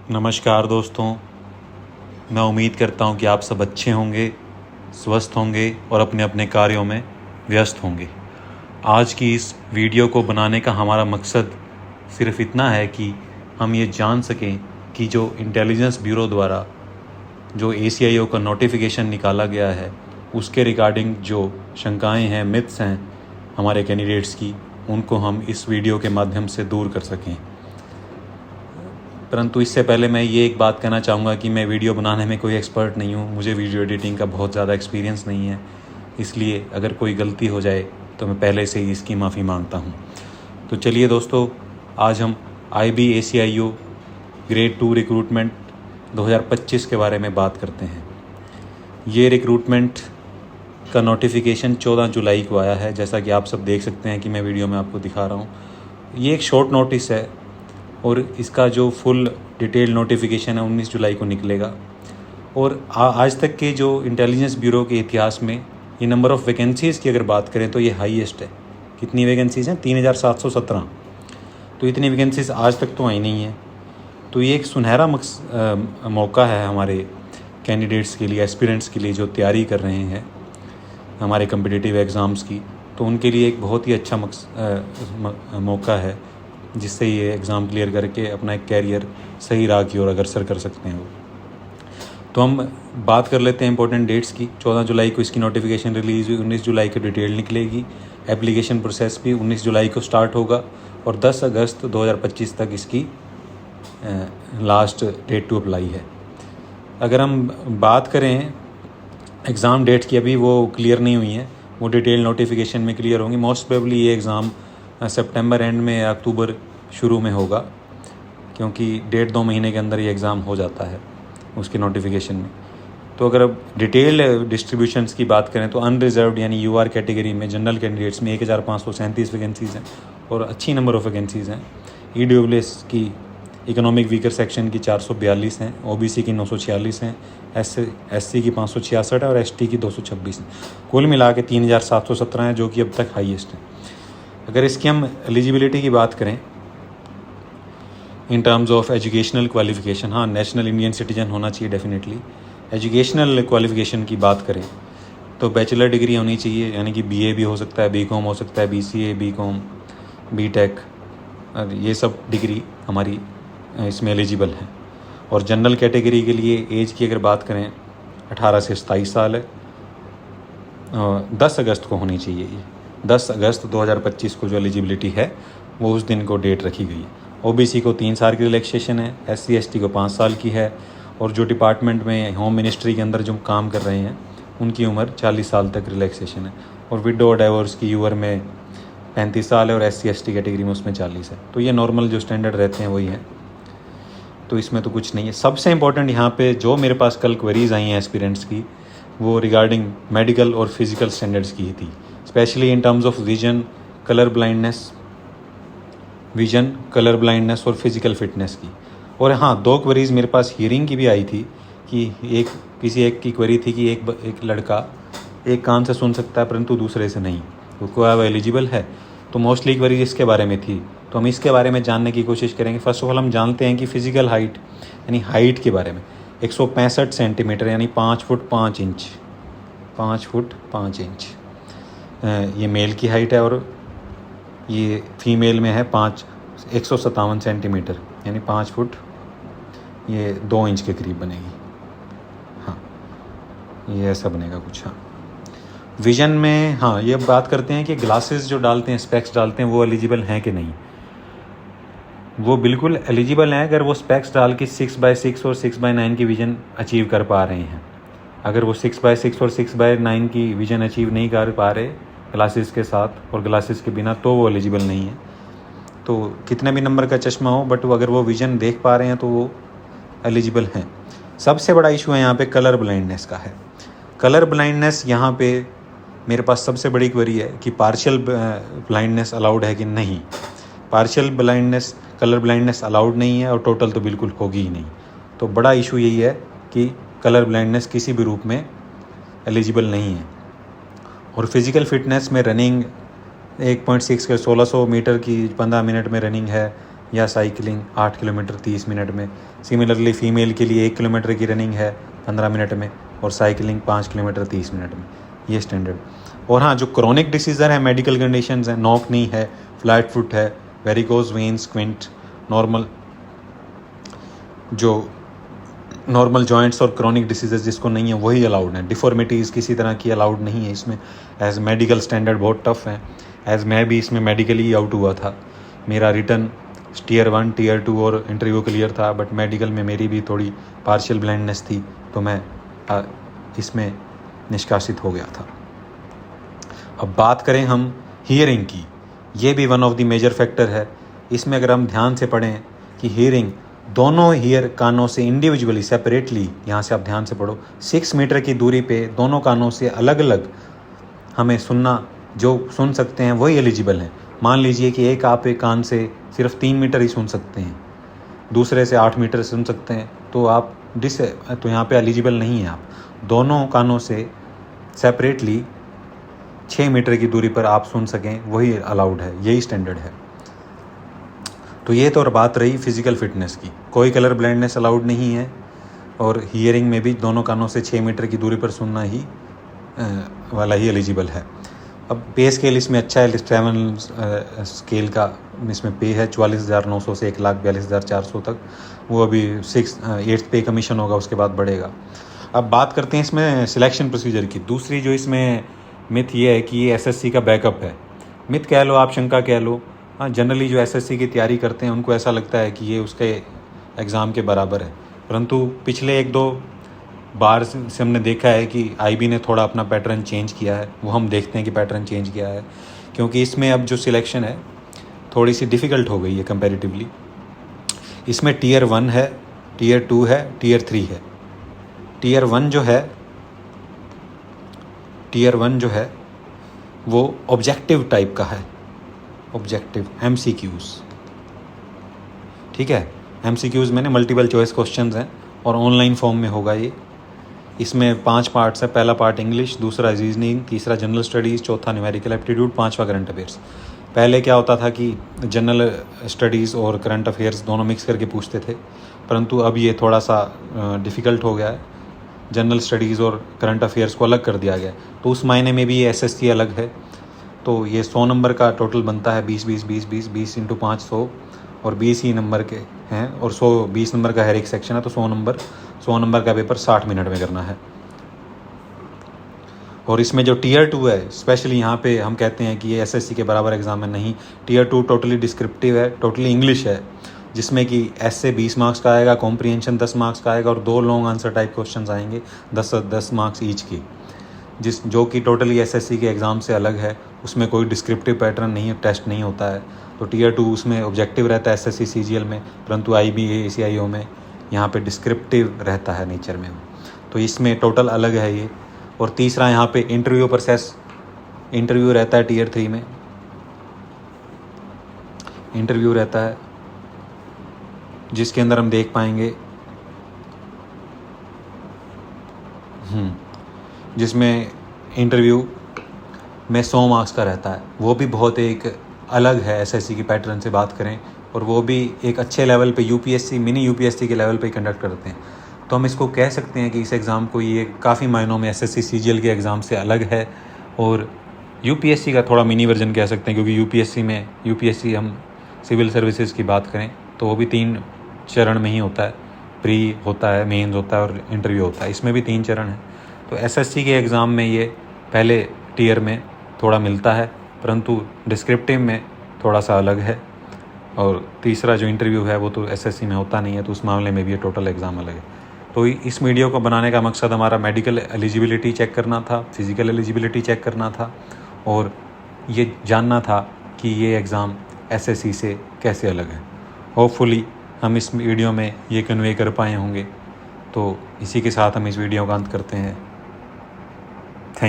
नमस्कार दोस्तों, मैं उम्मीद करता हूँ कि आप सब अच्छे होंगे, स्वस्थ होंगे और अपने अपने कार्यों में व्यस्त होंगे। आज की इस वीडियो को बनाने का हमारा मकसद सिर्फ इतना है कि हम ये जान सकें कि जो इंटेलिजेंस ब्यूरो द्वारा जो ACIO का नोटिफिकेशन निकाला गया है उसके रिगार्डिंग जो शंकाएं हैं, मिथ्स हैं हमारे कैंडिडेट्स की, उनको हम इस वीडियो के माध्यम से दूर कर सकें। परंतु इससे पहले मैं ये एक बात कहना चाहूँगा कि मैं वीडियो बनाने में कोई एक्सपर्ट नहीं हूँ, मुझे वीडियो एडिटिंग का बहुत ज़्यादा एक्सपीरियंस नहीं है, इसलिए अगर कोई गलती हो जाए तो मैं पहले से ही इसकी माफ़ी मांगता हूँ। तो चलिए दोस्तों, आज हम IB ACIO ग्रेड 2 रिक्रूटमेंट 2025 के बारे में बात करते हैं। ये रिक्रूटमेंट का नोटिफिकेशन 14 जुलाई को आया है, जैसा कि आप सब देख सकते हैं कि मैं वीडियो में आपको दिखा रहा हूँ। ये एक शॉर्ट नोटिस है और इसका जो फुल डिटेल नोटिफिकेशन है 19 जुलाई को निकलेगा। और आज तक के जो इंटेलिजेंस ब्यूरो के इतिहास में ये नंबर ऑफ़ वैकेंसीज़ की अगर बात करें तो ये हाईएस्ट है। कितनी वैकेंसीज़ हैं? 3717। तो इतनी वैकेंसीज़ आज तक तो आई नहीं है। तो ये एक सुनहरा मौका है हमारे कैंडिडेट्स के लिए, एस्पिरेंट्स के लिए जो तैयारी कर रहे हैं हमारे कम्पिटिटिव एग्ज़ाम्स की। तो उनके लिए एक बहुत ही अच्छा मौका है जिससे ये एग्ज़ाम क्लियर करके अपना एक कैरियर सही राह की ओर अग्रसर कर सकते हैं वो। तो हम बात कर लेते हैं इंपॉर्टेंट डेट्स की। 14 जुलाई को इसकी नोटिफिकेशन रिलीज़ हुई, 19 जुलाई को डिटेल निकलेगी। एप्लीकेशन प्रोसेस भी 19 जुलाई को स्टार्ट होगा और 10 अगस्त 2025 तक इसकी लास्ट डेट टू अप्लाई है। अगर हम बात करें एग्ज़ाम डेट की, अभी वो क्लियर नहीं हुई हैं, वो डिटेल नोटिफिकेशन में क्लियर होंगी। मोस्ट प्रोबेबली ये एग्ज़ाम सितंबर एंड में या अक्टूबर शुरू में होगा, क्योंकि 1.5-2 महीने के अंदर ये एग्ज़ाम हो जाता है उसके नोटिफिकेशन में। तो अगर अब डिटेल डिस्ट्रीब्यूशंस की बात करें तो अनरिजर्व्ड यानी UR कैटेगरी में जनरल कैंडिडेट्स में 1537 वैकेंसीज़ हैं और अच्छी नंबर ऑफ़ वैकेंसीज़ हैं। EWS की इकोनॉमिक वीकर सेक्शन की 442 हैं, OBC की 946 हैं, SC की 566 है और ST की 226 हैं। कुल मिला के 3717 हैं, जो कि अब तक हाईएस्ट है। अगर इसकी हम एलिजिबिलिटी की बात करें in terms of educational qualification, हाँ, नेशनल इंडियन सिटीजन होना चाहिए डेफिनेटली। एजुकेशनल क्वालिफ़िकेशन की बात करें तो बैचलर डिग्री होनी चाहिए, यानी कि BA भी हो सकता है, BCom हो सकता है, BCA, BCom, BTech, ये सब डिग्री हमारी इसमें एलिजिबल है। और जनरल कैटेगरी के लिए एज की अगर बात करें 18 से 27 साल है। 10 अगस्त को होनी चाहिए ये, 10 अगस्त 2025 को जो एलिजिबिलिटी है वो उस दिन को डेट रखी गई है। OBC को 3 साल की रिलैक्सेशन है, SC ST को 5 साल की है और जो डिपार्टमेंट में होम मिनिस्ट्री के अंदर जो काम कर रहे हैं उनकी उम्र 40 साल तक रिलैक्सेशन है। और विडो और डाइवोर्स की उम्र में 35 साल है और SC ST कैटेगरी में उसमें 40 है। तो ये नॉर्मल जो स्टैंडर्ड रहते हैं वही हैं, तो इसमें तो कुछ नहीं है। सबसे इम्पोर्टेंट यहाँ पे जो मेरे पास कल क्वेरीज आई हैं एस्पिरेंट्स की, वो रिगार्डिंग मेडिकल और फिज़िकल स्टैंडर्ड्स की ही थी, specially in terms of vision, colour blindness और फिज़िकल फिटनेस की। और हाँ, 2 क्वेरीज मेरे पास हियरिंग की भी आई थी कि किसी एक की क्वेरी थी कि एक लड़का एक कान से सुन सकता है परंतु दूसरे से नहीं, तो क्या वो एलिजिबल है? तो मोस्टली क्वेरी इसके बारे में थी, तो हम इसके बारे में जानने की कोशिश करेंगे। फर्स्ट ऑफ ऑल हम जानते हैं कि फ़िज़िकल हाइट यानी हाइट के बारे में 165 सेंटीमीटर यानी 5 फुट 5 इंच, 5 फुट 5 इंच ये मेल की हाइट है और ये फीमेल में है 157 सेंटीमीटर यानी 5 फुट ये 2 इंच के करीब बनेगी। हाँ, ये ऐसा बनेगा कुछ। हाँ, विजन में, हाँ, ये बात करते हैं कि ग्लासेस जो डालते हैं, स्पेक्स डालते हैं, वो एलिजिबल हैं कि नहीं। वो बिल्कुल एलिजिबल हैं अगर वो स्पेक्स डाल के 6/6 और 6/9 की विज़न अचीव कर पा रहे हैं। अगर वो 6/6 और 6/9 की विज़न अचीव नहीं कर पा रहे ग्लासेस के साथ और ग्लासेस के बिना, तो वो एलिजिबल नहीं है। तो कितने भी नंबर का चश्मा हो, बट अगर वो विज़न देख पा रहे हैं तो वो एलिजिबल हैं। सबसे बड़ा इशू है यहाँ पे कलर ब्लाइंडनेस का है। कलर ब्लाइंडनेस यहाँ पे मेरे पास सबसे बड़ी क्वेरी है कि पार्शियल ब्लाइंडनेस अलाउड है कि नहीं। Partial blindness, colour blindness allowed नहीं है और टोटल तो बिल्कुल होगी ही नहीं। तो बड़ा इशू यही है कि कलर ब्लाइंडनेस किसी भी रूप में एलिजिबल नहीं है। और फिज़िकल फिटनेस में रनिंग 1.6 के 1600 मीटर की 15 मिनट में रनिंग है, या साइकिलिंग 8 किलोमीटर 30 मिनट में। सिमिलरली फ़ीमेल के लिए 1 किलोमीटर की रनिंग है 15 मिनट में और साइकिलिंग 5 किलोमीटर 30 मिनट में, ये स्टैंडर्ड। और हाँ, जो क्रॉनिक डिसीज़र है, मेडिकल कंडीशंस हैं, नॉक नी है, फ्लैट फुट है, varicose vein, squint, normal joints और क्रॉनिक डिसीजेस जिसको नहीं है वही अलाउड हैं। डिफॉर्मिटीज़ किसी तरह की अलाउड नहीं है इसमें। एज मेडिकल स्टैंडर्ड बहुत टफ है। एज मैं भी इसमें मेडिकली आउट हुआ था, मेरा रिटर्न टीयर 1 टीयर 2 और इंटरव्यू क्लियर था, बट मेडिकल में मेरी भी थोड़ी पार्शियल ब्लाइंडनेस थी, तो मैं इसमें निष्कासित हो गया था। अब बात करें हम हियरिंग की, ये भी one of the major factor है। इसमें अगर हम ध्यान से पढ़ें कि हियरिंग दोनों ईयर कानों से इंडिविजुअली सेपरेटली, यहाँ से आप ध्यान से पढ़ो, 6 मीटर की दूरी पे दोनों कानों से अलग अलग हमें सुनना, जो सुन सकते हैं वही एलिजिबल हैं। मान लीजिए कि एक कान से सिर्फ 3 मीटर ही सुन सकते हैं, दूसरे से 8 मीटर सुन सकते हैं, तो तो यहाँ पे एलिजिबल नहीं है। आप दोनों कानों से सेपरेटली 6 मीटर की दूरी पर आप सुन सकें वही अलाउड है, यही स्टैंडर्ड है। तो ये तो और बात रही फिज़िकल फिटनेस की। कोई कलर ब्लाइंडनेस अलाउड नहीं है और हियरिंग में भी दोनों कानों से 6 मीटर की दूरी पर सुनना ही वाला ही एलिजिबल है। अब पे स्केल इसमें अच्छा है, लिस्ट्रेवन स्केल का इसमें पे है 44,900 से 1,42,400 तक। वो अभी 8th पे कमीशन होगा, उसके बाद बढ़ेगा। अब बात करते हैं इसमें सिलेक्शन प्रोसीजर की। दूसरी जो इसमें मिथ ये है कि ये एसएससी का बैकअप है। मिथ कह लो आप, शंका कह लो। हाँ, जनरली जो एसएससी की तैयारी करते हैं उनको ऐसा लगता है कि ये उसके एग्ज़ाम के बराबर है, परंतु पिछले 1-2 बार से हमने देखा है कि आईबी ने थोड़ा अपना पैटर्न चेंज किया है। वो हम देखते हैं कि पैटर्न चेंज किया है, क्योंकि इसमें अब जो सिलेक्शन है थोड़ी सी डिफ़िकल्ट हो गई है कंपैरेटिवली। इसमें टीयर 1 है, टीयर 2 है, टीयर 3 है। टीयर 1 जो है वो ऑब्जेक्टिव टाइप का है, ऑब्जेक्टिव MCQs, ठीक है। MCQs मैंने मल्टीपल चॉइस क्वेश्चंस हैं और ऑनलाइन फॉर्म में होगा ये। इसमें 5 पार्ट्स हैं। पहला पार्ट इंग्लिश, दूसरा रीजनिंग, तीसरा जनरल स्टडीज़, चौथा न्यूमेरिकल एप्टीट्यूड, 5वां करंट अफेयर्स। पहले क्या होता था कि जनरल स्टडीज़ और करंट अफेयर्स दोनों मिक्स करके पूछते थे, परंतु अब ये थोड़ा सा डिफ़िकल्ट हो गया है। जनरल स्टडीज़ और करंट अफेयर्स को अलग कर दिया गया, तो उस मायने में भी ये SSC अलग है। तो ये 100 नंबर का टोटल बनता है, 20 इंटू 5 100, और 20 ही नंबर के हैं, और 20 नंबर का हर एक सेक्शन है, तो 100 नंबर का पेपर 60 मिनट में करना है। और इसमें जो टीयर 2 है, स्पेशली यहाँ पे हम कहते हैं कि ये SSC के बराबर एग्ज़ाम है, नहीं। टीयर 2 टोटली डिस्क्रिप्टिव है, टोटली इंग्लिश है, जिसमें कि ऐसे 20 मार्क्स का आएगा, कॉम्प्रीहेंशन 10 मार्क्स का आएगा, और 2 लॉन्ग आंसर टाइप क्वेश्चन आएंगे 10 मार्क्स ईच की, जो कि टोटली SSC के एग्ज़ाम से अलग है। उसमें कोई डिस्क्रिप्टिव पैटर्न नहीं है, टेस्ट नहीं होता है। तो टीयर 2 उसमें ऑब्जेक्टिव रहता है SSC CGL में, परंतु IB ACIO में यहाँ पे डिस्क्रिप्टिव रहता है नेचर में। तो इसमें टोटल अलग है ये। और तीसरा यहाँ पे इंटरव्यू प्रोसेस, इंटरव्यू रहता है टीयर 3 में, इंटरव्यू रहता है जिसके अंदर हम देख पाएंगे जिसमें इंटरव्यू में 100 मार्क्स का रहता है। वो भी बहुत एक अलग है SSC की पैटर्न से बात करें, और वो भी एक अच्छे लेवल पे UPSC मिनी UPSC के लेवल पे कंडक्ट करते हैं। तो हम इसको कह सकते हैं कि इस एग्ज़ाम को ये काफ़ी मायनों में SSC CGL के एग्ज़ाम से अलग है, और UPSC का थोड़ा मिनी वर्जन कह सकते हैं, क्योंकि UPSC हम सिविल सर्विसेज की बात करें तो वो भी 3 चरण में ही होता है। प्री होता है, मेंस होता है और इंटरव्यू होता है। इसमें भी 3 चरण हैं। तो SSC के एग्ज़ाम में ये पहले टीयर में थोड़ा मिलता है, परंतु डिस्क्रिप्टिव में थोड़ा सा अलग है, और तीसरा जो इंटरव्यू है वो तो SSC में होता नहीं है, तो उस मामले में भी ये टोटल एग्ज़ाम अलग है। तो इस वीडियो को बनाने का मकसद हमारा मेडिकल एलिजिबिलिटी चेक करना था, फिज़िकल एलिजिबिलिटी चेक करना था, और ये जानना था कि ये एग्ज़ाम SSC से कैसे अलग है। होपफुली हम इस वीडियो में ये कन्वे कर पाए होंगे। तो इसी के साथ हम इस वीडियो का अंत करते हैं।